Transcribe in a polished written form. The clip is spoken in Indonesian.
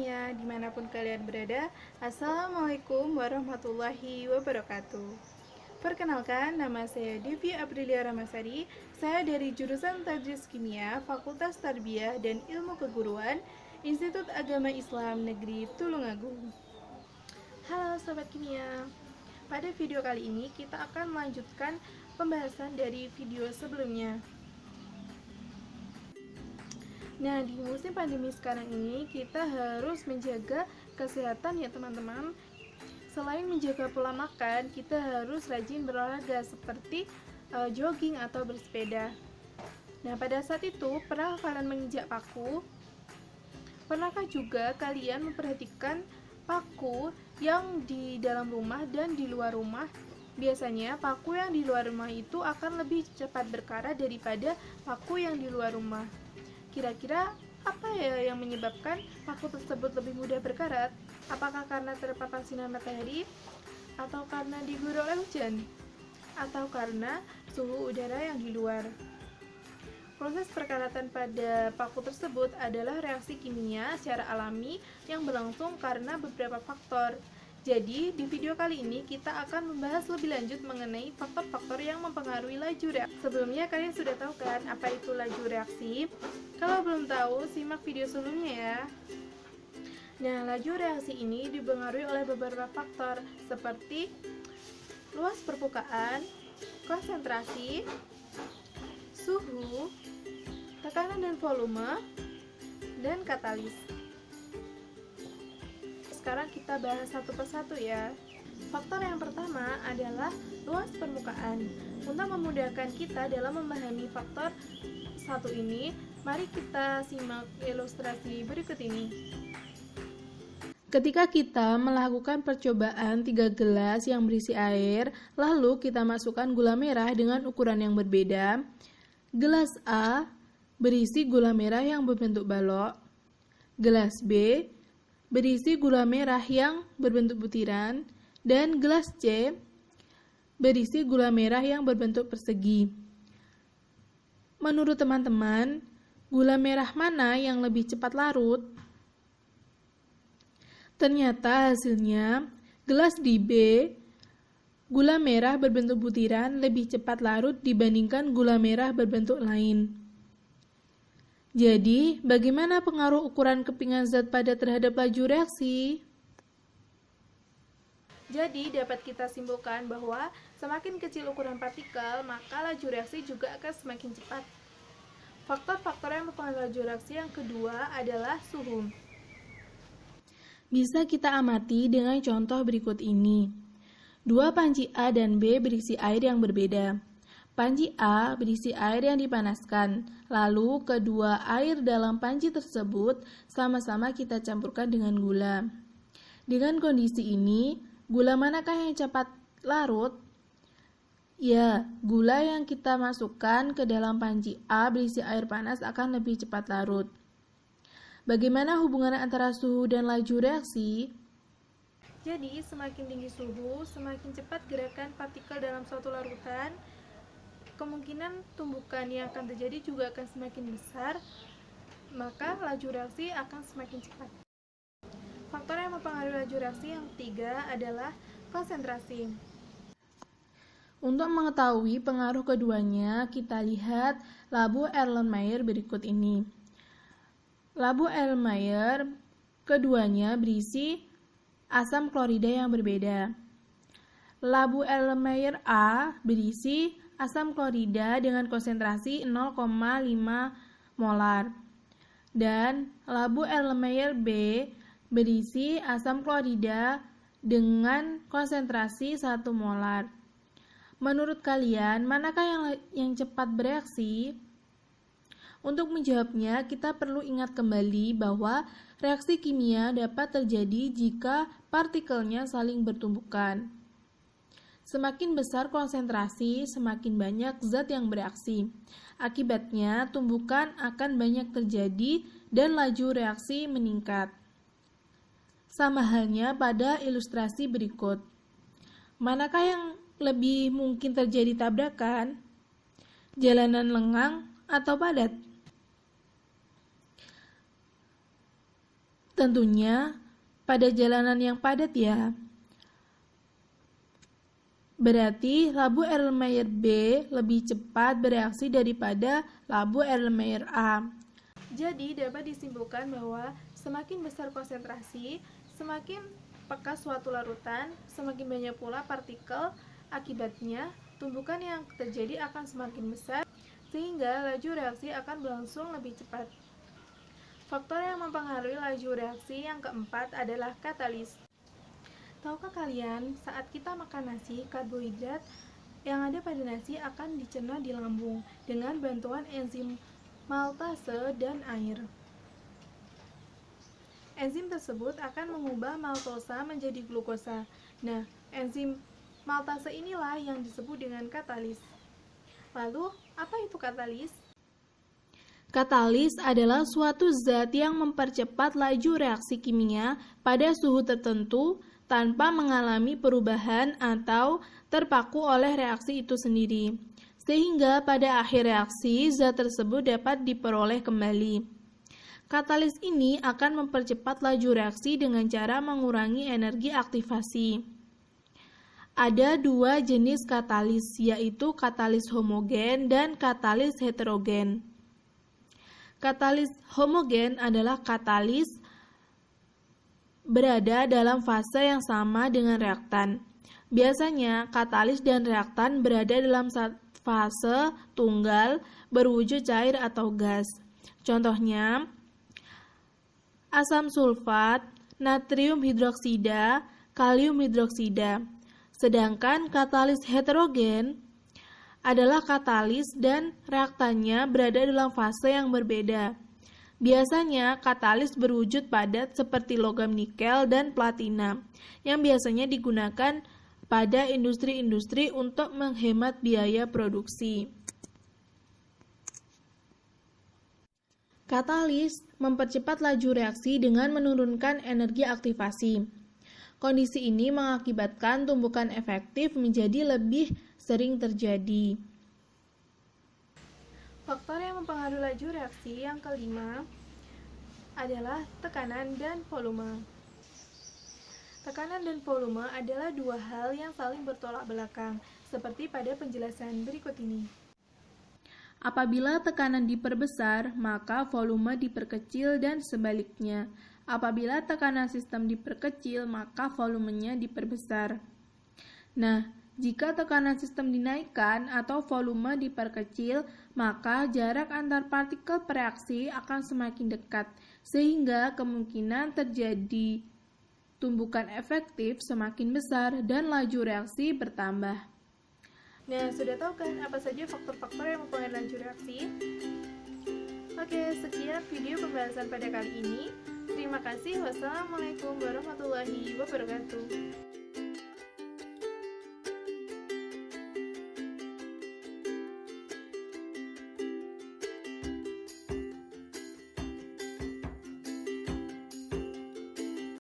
kimia, dimanapun kalian berada. Assalamualaikum warahmatullahi wabarakatuh. Perkenalkan, nama saya Devi Aprilia Ramasari. Saya dari jurusan Tadris Kimia, Fakultas Tarbiyah dan Ilmu Keguruan, Institut Agama Islam Negeri Tulungagung. Halo Sobat Kimia. Pada video kali ini kita akan melanjutkan pembahasan dari video sebelumnya. Nah, di musim pandemi sekarang ini kita harus menjaga kesehatan ya teman-teman. Selain menjaga pola makan, kita harus rajin berolahraga seperti jogging atau bersepeda. Nah, pada saat itu, pernah kalian menginjak paku? Pernahkah juga kalian memperhatikan paku yang di dalam rumah dan di luar rumah? Biasanya paku yang di luar rumah itu akan lebih cepat berkarat daripada paku yang di luar rumah. Kira-kira apa ya yang menyebabkan paku tersebut lebih mudah berkarat? Apakah karena terpapar sinar matahari? Atau karena diguyur oleh hujan? Atau karena suhu udara yang di luar? Proses perkaratan pada paku tersebut adalah reaksi kimia secara alami yang berlangsung karena beberapa faktor. Jadi, di video kali ini kita akan membahas lebih lanjut mengenai faktor-faktor yang mempengaruhi laju reaksi. Sebelumnya kalian sudah tahu kan apa itu laju reaksi? Kalau belum tahu, simak video sebelumnya ya. Nah, laju reaksi ini dipengaruhi oleh beberapa faktor seperti luas permukaan, konsentrasi, suhu, tekanan dan volume, dan katalis. Sekarang kita bahas satu persatu ya. Faktor yang pertama adalah luas permukaan. Untuk memudahkan kita dalam memahami faktor satu ini, mari kita simak ilustrasi berikut ini. Ketika kita melakukan percobaan 3 gelas yang berisi air, lalu kita masukkan gula merah dengan ukuran yang berbeda. Gelas A berisi gula merah yang berbentuk balok. Gelas B berisi gula merah yang berbentuk butiran, dan gelas C berisi gula merah yang berbentuk persegi. Menurut teman-teman, gula merah mana yang lebih cepat larut? Ternyata hasilnya, gelas di B, gula merah berbentuk butiran lebih cepat larut dibandingkan gula merah berbentuk lain. Jadi, bagaimana pengaruh ukuran kepingan zat pada terhadap laju reaksi? Jadi, dapat kita simpulkan bahwa semakin kecil ukuran partikel, maka laju reaksi juga akan semakin cepat. Faktor-faktor yang mempengaruhi laju reaksi yang kedua adalah suhu. Bisa kita amati dengan contoh berikut ini. Dua panci A dan B berisi air yang berbeda. Panci A berisi air yang dipanaskan, lalu kedua air dalam panci tersebut sama-sama kita campurkan dengan gula. Dengan kondisi ini, gula manakah yang cepat larut? Ya, gula yang kita masukkan ke dalam panci A berisi air panas akan lebih cepat larut. Bagaimana hubungan antara suhu dan laju reaksi? Jadi, semakin tinggi suhu, semakin cepat gerakan partikel dalam suatu larutan. Kemungkinan tumbukan yang akan terjadi juga akan semakin besar, maka laju reaksi akan semakin cepat. Faktor yang mempengaruhi laju reaksi yang ketiga adalah konsentrasi. Untuk mengetahui pengaruh keduanya, kita lihat labu Erlenmeyer berikut ini. Labu Erlenmeyer keduanya berisi asam klorida yang berbeda. Labu Erlenmeyer A berisi asam klorida dengan konsentrasi 0,5 molar. Dan labu Erlenmeyer B berisi asam klorida dengan konsentrasi 1 molar. Menurut kalian, manakah yang cepat bereaksi? Untuk menjawabnya, kita perlu ingat kembali bahwa reaksi kimia dapat terjadi jika partikelnya saling bertumbukan. Semakin besar konsentrasi, semakin banyak zat yang bereaksi. Akibatnya, tumbukan akan banyak terjadi dan laju reaksi meningkat. Sama halnya pada ilustrasi berikut. Manakah yang lebih mungkin terjadi tabrakan? Jalanan lengang atau padat? Tentunya pada jalanan yang padat ya. Berarti labu Erlenmeyer B lebih cepat bereaksi daripada labu Erlenmeyer A. Jadi dapat disimpulkan bahwa semakin besar konsentrasi, semakin pekat suatu larutan, semakin banyak pula partikel. Akibatnya, tumbukan yang terjadi akan semakin besar, sehingga laju reaksi akan berlangsung lebih cepat. Faktor yang mempengaruhi laju reaksi yang keempat adalah katalis. Tahukah kalian, saat kita makan nasi, karbohidrat yang ada pada nasi akan dicerna di lambung dengan bantuan enzim maltase dan air. Enzim tersebut akan mengubah maltosa menjadi glukosa. Nah, enzim maltase inilah yang disebut dengan katalis. Lalu, apa itu katalis? Katalis adalah suatu zat yang mempercepat laju reaksi kimia pada suhu tertentu tanpa mengalami perubahan atau terpaku oleh reaksi itu sendiri, sehingga pada akhir reaksi zat tersebut dapat diperoleh kembali. Katalis ini akan mempercepat laju reaksi dengan cara mengurangi energi aktivasi. Ada dua jenis katalis, yaitu katalis homogen dan katalis heterogen. Katalis homogen adalah katalis berada dalam fase yang sama dengan reaktan. Biasanya, katalis dan reaktan berada dalam fase tunggal berwujud cair atau gas. Contohnya, asam sulfat, natrium hidroksida, kalium hidroksida. Sedangkan katalis heterogen adalah katalis dan reaktannya berada dalam fase yang berbeda. Biasanya, katalis berwujud padat seperti logam nikel dan platina, yang biasanya digunakan pada industri-industri untuk menghemat biaya produksi. Katalis mempercepat laju reaksi dengan menurunkan energi aktivasi. Kondisi ini mengakibatkan tumbukan efektif menjadi lebih sering terjadi. Faktor yang mempengaruhi laju reaksi yang kelima adalah tekanan dan volume. Tekanan dan volume adalah dua hal yang saling bertolak belakang, seperti pada penjelasan berikut ini. Apabila tekanan diperbesar, maka volume diperkecil dan sebaliknya. Apabila tekanan sistem diperkecil, maka volumenya diperbesar. Nah, jika tekanan sistem dinaikkan atau volume diperkecil, maka jarak antar partikel bereaksi akan semakin dekat, sehingga kemungkinan terjadi tumbukan efektif semakin besar dan laju reaksi bertambah. Nah, sudah tahu kan apa saja faktor-faktor yang mempengaruhi laju reaksi? Oke, sekian video pembahasan pada kali ini. Terima kasih. Wassalamualaikum warahmatullahi wabarakatuh.